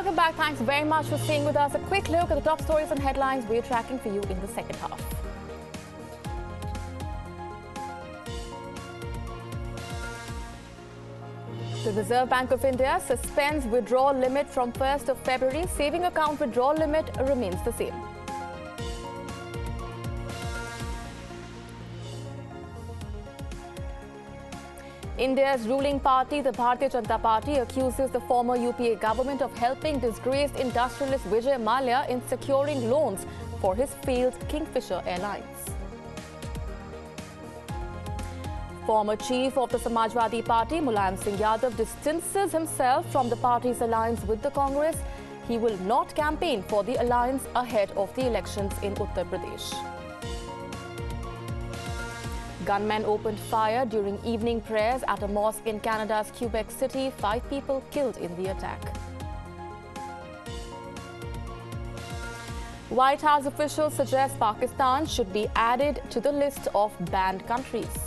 Welcome back. Thanks very much for staying with us. A quick look at the top stories and headlines we're tracking for you in the second half. The Reserve Bank of India suspends withdrawal limit from 1st of February. Saving account withdrawal limit remains the same. India's ruling party, the Bharatiya Janata Party, accuses the former UPA government of helping disgraced industrialist Vijay Mallya in securing loans for his failed Kingfisher Airlines. Former chief of the Samajwadi Party, Mulayam Singh Yadav, distances himself from the party's alliance with the Congress. He will not campaign for the alliance ahead of the elections in Uttar Pradesh. Gunmen opened fire during evening prayers at a mosque in Canada's Quebec City. 5 people killed in the attack. White House officials suggest Pakistan should be added to the list of banned countries.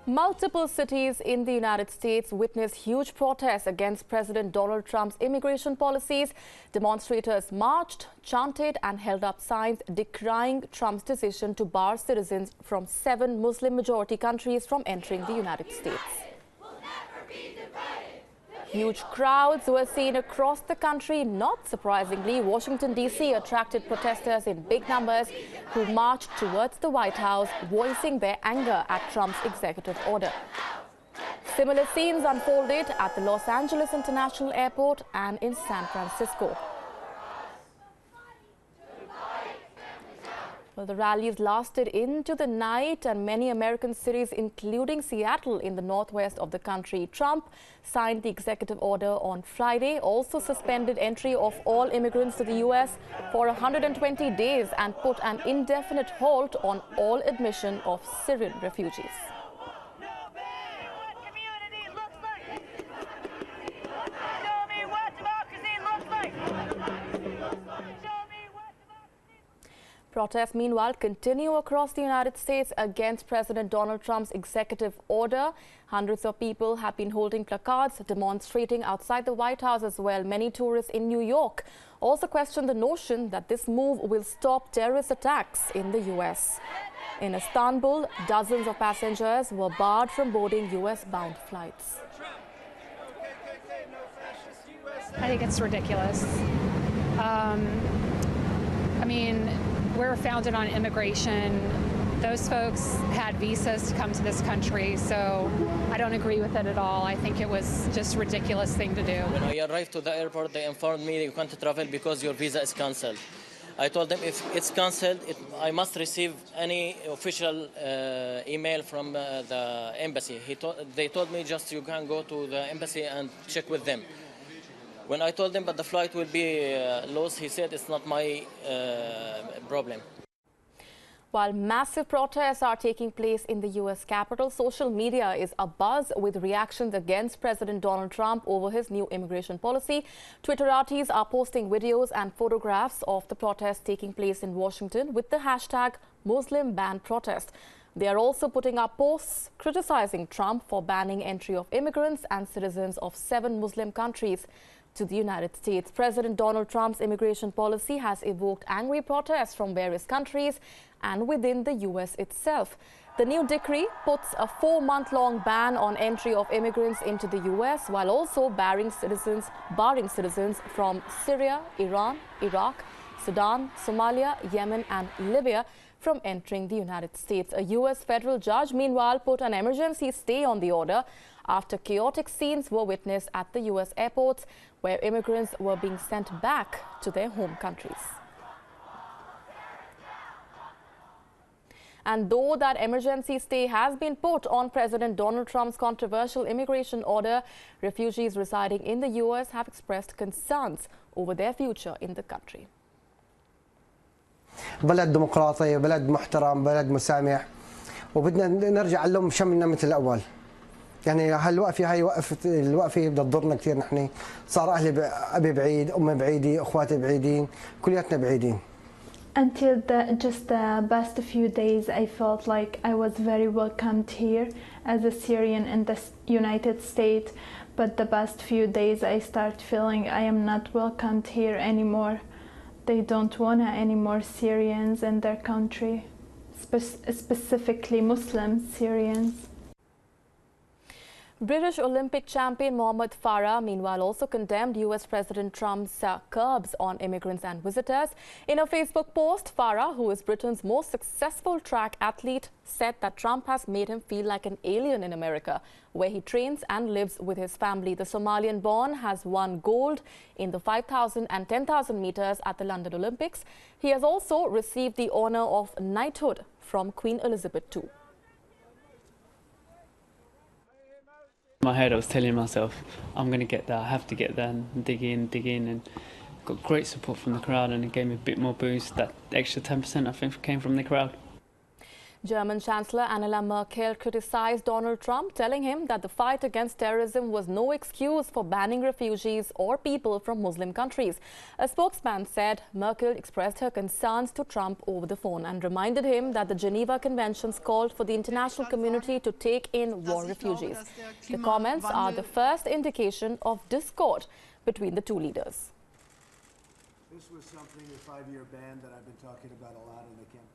Multiple cities in the United States witnessed huge protests against President Donald Trump's immigration policies. Demonstrators marched, chanted and held up signs decrying Trump's decision to bar citizens from 7 Muslim-majority countries from entering the United States. Huge crowds were seen across the country. Not surprisingly, Washington, D.C. attracted protesters in big numbers who marched towards the White House, voicing their anger at Trump's executive order. Similar scenes unfolded at the Los Angeles International Airport and in San Francisco. Well, the rallies lasted into the night, and many American cities, including Seattle in the northwest of the country. Trump signed the executive order on Friday, also suspended entry of all immigrants to the U.S. for 120 days and put an indefinite halt on all admission of Syrian refugees. Protests, meanwhile, continue across the United States against President Donald Trump's executive order. Hundreds of people have been holding placards, demonstrating outside the White House as well. Many tourists in New York also question the notion that this move will stop terrorist attacks in the U.S. In Istanbul, dozens of passengers were barred from boarding U.S.-bound flights. I think it's ridiculous. I mean, we're founded on immigration. Those folks had visas to come to this country, so I don't agree with it at all. I think it was just a ridiculous thing to do. When I arrived to the airport, they informed me you can't travel because your visa is cancelled. I told them if it's cancelled, I must receive any official email from the embassy. They told me just you can go to the embassy and check with them. When I told him that the flight will be lost, he said it's not my problem. While massive protests are taking place in the U.S. Capitol, social media is abuzz with reactions against President Donald Trump over his new immigration policy. Twitteratis are posting videos and photographs of the protests taking place in Washington with the hashtag Muslim Ban Protest. They are also putting up posts criticizing Trump for banning entry of immigrants and citizens of 7 Muslim countries to the United States. President Donald Trump's immigration policy has evoked angry protests from various countries and within the U.S. itself. The new decree puts a 4-month-long ban on entry of immigrants into the U.S. while also barring citizens from Syria, Iran, Iraq, Sudan, Somalia, Yemen and Libya from entering the United States. A U.S. federal judge, meanwhile, put an emergency stay on the order after chaotic scenes were witnessed at the U.S. airports where immigrants were being sent back to their home countries. And though that emergency stay has been put on President Donald Trump's controversial immigration order, refugees residing in the U.S. have expressed concerns over their future in the country. بلد ديمقراطي، بلد محترم، بلد مسامح، وبدنا نرجع لهم شملنا مثل الأول. يعني هالوقفه هاي الوقفه بدها تضرنا كثير. نحن صار اهلي ابي بعيد، امي بعيده، اخواتي بعيدين، كلياتنا بعيدين. Until just the past few days, I felt like I was very welcomed here as a Syrian in the United States. But the past few days, I start feeling I am not welcomed here anymore. They don't want any more Syrians in their country, specifically Muslim Syrians. British Olympic champion Mohamed Farah, meanwhile, also condemned US President Trump's curbs on immigrants and visitors. In a Facebook post, Farah, who is Britain's most successful track athlete, said that Trump has made him feel like an alien in America, where he trains and lives with his family. The Somalian-born has won gold in the 5,000 and 10,000 meters at the London Olympics. He has also received the honor of knighthood from Queen Elizabeth II. In my head, I was telling myself, I'm going to get there, I have to get there, and dig in, and got great support from the crowd, and it gave me a bit more boost. That extra 10% I think came from the crowd. German Chancellor Angela Merkel criticized Donald Trump, telling him that the fight against terrorism was no excuse for banning refugees or people from Muslim countries. A spokesman said Merkel expressed her concerns to Trump over the phone and reminded him that the Geneva Conventions called for the international community to take in war refugees. The comments are the first indication of discord between the two leaders. This was something, a 5-year ban that I've been talking about a lot in the campaign.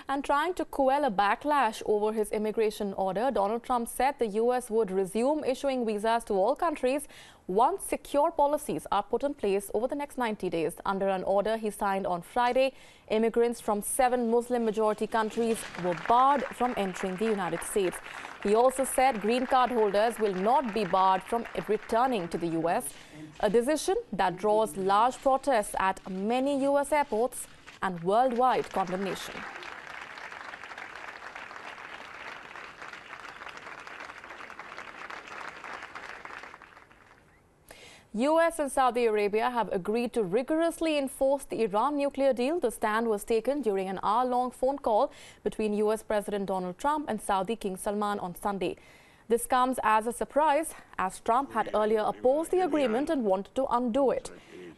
And trying to quell a backlash over his immigration order, Donald Trump said the U.S. would resume issuing visas to all countries once secure policies are put in place over the next 90 days. Under an order he signed on Friday, immigrants from 7 Muslim-majority countries were barred from entering the United States. He also said green card holders will not be barred from returning to the U.S., a decision that draws large protests at many U.S. airports and worldwide condemnation. US and Saudi Arabia have agreed to rigorously enforce the Iran nuclear deal. The stand was taken during an hour-long phone call between US President Donald Trump and Saudi King Salman on Sunday. This comes as a surprise, as Trump had earlier opposed the agreement and wanted to undo it.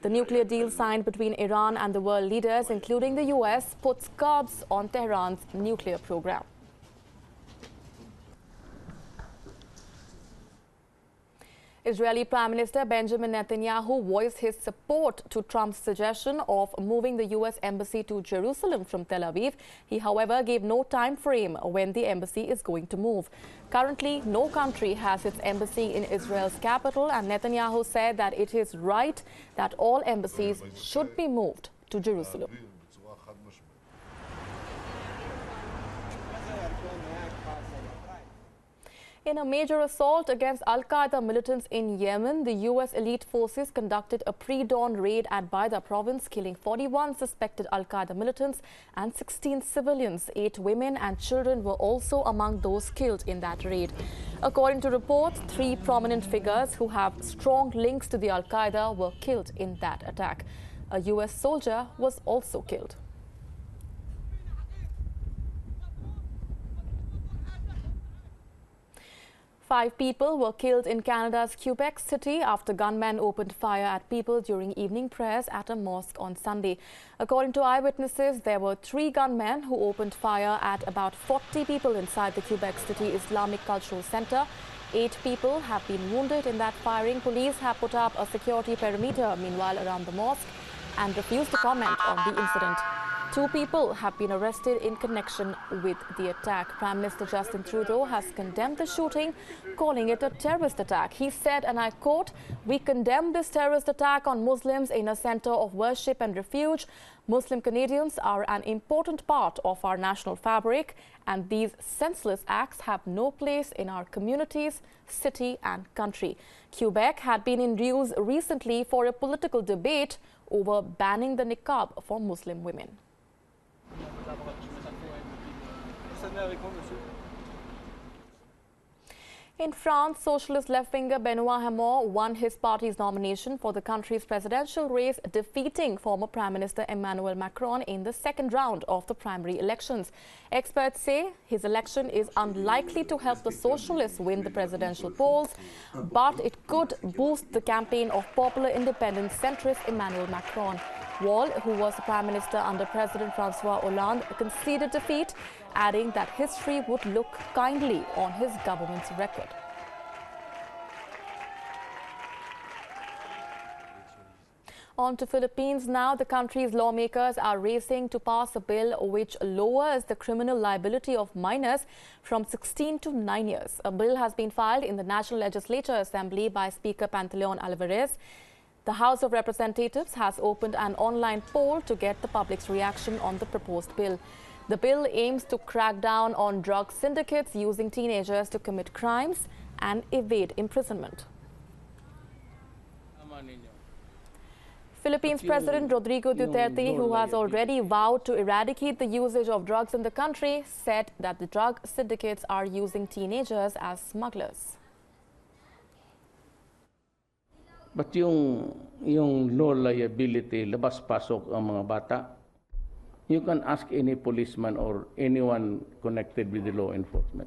The nuclear deal signed between Iran and the world leaders, including the US, puts curbs on Tehran's nuclear program. Israeli Prime Minister Benjamin Netanyahu voiced his support to Trump's suggestion of moving the U.S. embassy to Jerusalem from Tel Aviv. He, however, gave no time frame when the embassy is going to move. Currently, no country has its embassy in Israel's capital, and Netanyahu said that it is right that all embassies should be moved to Jerusalem. In a major assault against Al-Qaeda militants in Yemen, the U.S. elite forces conducted a pre-dawn raid at Baida province, killing 41 suspected Al-Qaeda militants and 16 civilians. 8 women and children were also among those killed in that raid. According to reports, 3 prominent figures who have strong links to the Al-Qaeda were killed in that attack. A U.S. soldier was also killed. 5 people were killed in Canada's Quebec City after gunmen opened fire at people during evening prayers at a mosque on Sunday. According to eyewitnesses, there were 3 gunmen who opened fire at about 40 people inside the Quebec City Islamic Cultural Center. 8 people have been wounded in that firing. Police have put up a security perimeter, meanwhile, around the mosque and refused to comment on the incident. 2 people have been arrested in connection with the attack. Prime Minister Justin Trudeau has condemned the shooting, calling it a terrorist attack. He said, and I quote, "We condemn this terrorist attack on Muslims in a center of worship and refuge. Muslim Canadians are an important part of our national fabric, and these senseless acts have no place in our communities, city and country." Quebec had been in news recently for a political debate over banning the niqab for Muslim women. In France, socialist left-winger Benoit Hamon won his party's nomination for the country's presidential race, defeating former Prime Minister Emmanuel Macron in the second round of the primary elections. Experts say his election is unlikely to help the socialists win the presidential polls, but it could boost the campaign of popular independent centrist Emmanuel Macron. Wall, who was the Prime Minister under President Francois Hollande, conceded defeat, adding that history would look kindly on his government's record. On to Philippines now. The country's lawmakers are racing to pass a bill which lowers the criminal liability of minors from 16 to 9 years. A bill has been filed in the National Legislature Assembly by Speaker Pantaleon Alvarez. The House of Representatives has opened an online poll to get the public's reaction on the proposed bill. The bill aims to crack down on drug syndicates using teenagers to commit crimes and evade imprisonment. Philippines President Rodrigo Duterte, who has already vowed to eradicate the usage of drugs in the country, said that the drug syndicates are using teenagers as smugglers. But yung no liability, labas-pasok ang mga bata, you can ask any policeman or anyone connected with the law enforcement.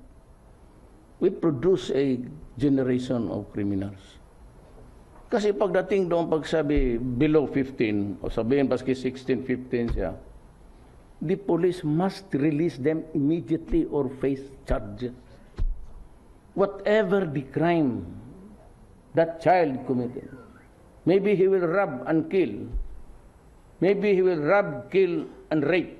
We produce a generation of criminals. Kasi pagdating doon pagsabi below 15, o sabihin paski 16, 15 siya, the police must release them immediately or face charges. Whatever the crime that child committed. Maybe he will rob and kill. Maybe he will rob, kill, and rape.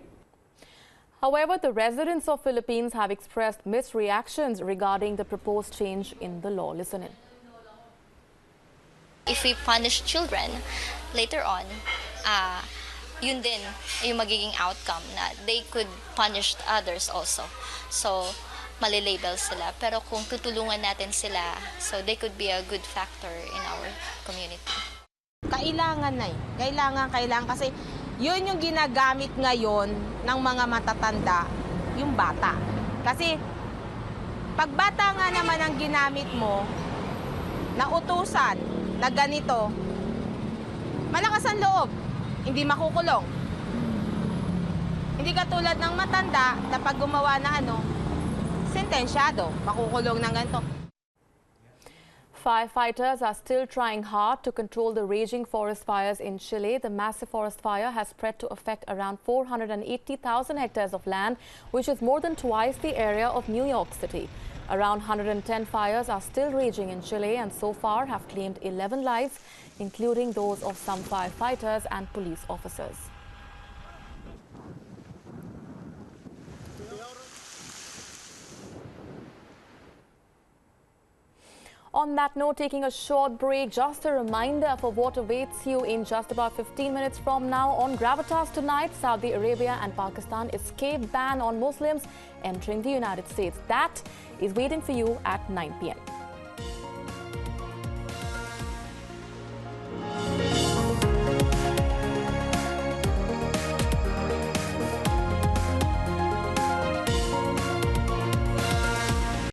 However, the residents of Philippines have expressed mixed reactions regarding the proposed change in the law. Listen in. If we punish children, later on, yun din yung magiging outcome na they could punish others also. So, malilabel sila. Pero kung tutulungan natin sila, so they could be a good factor in our community. Kailangan na eh. Kailangan kasi yun yung ginagamit ngayon ng mga matatanda, yung bata. Kasi pag bata nga naman ang ginamit mo, na utusan, na ganito, malakas ang loob, hindi makukulong. Hindi katulad ng matanda na pag gumawa na sentensyado, makukulong ng ganito. Firefighters are still trying hard to control the raging forest fires in Chile. The massive forest fire has spread to affect around 480,000 hectares of land, which is more than twice the area of New York City. Around 110 fires are still raging in Chile and so far have claimed 11 lives, including those of some firefighters and police officers. On that note, taking a short break, just a reminder for what awaits you in just about 15 minutes from now. On Gravitas tonight, Saudi Arabia and Pakistan escape ban on Muslims entering the United States. That is waiting for you at 9 p.m.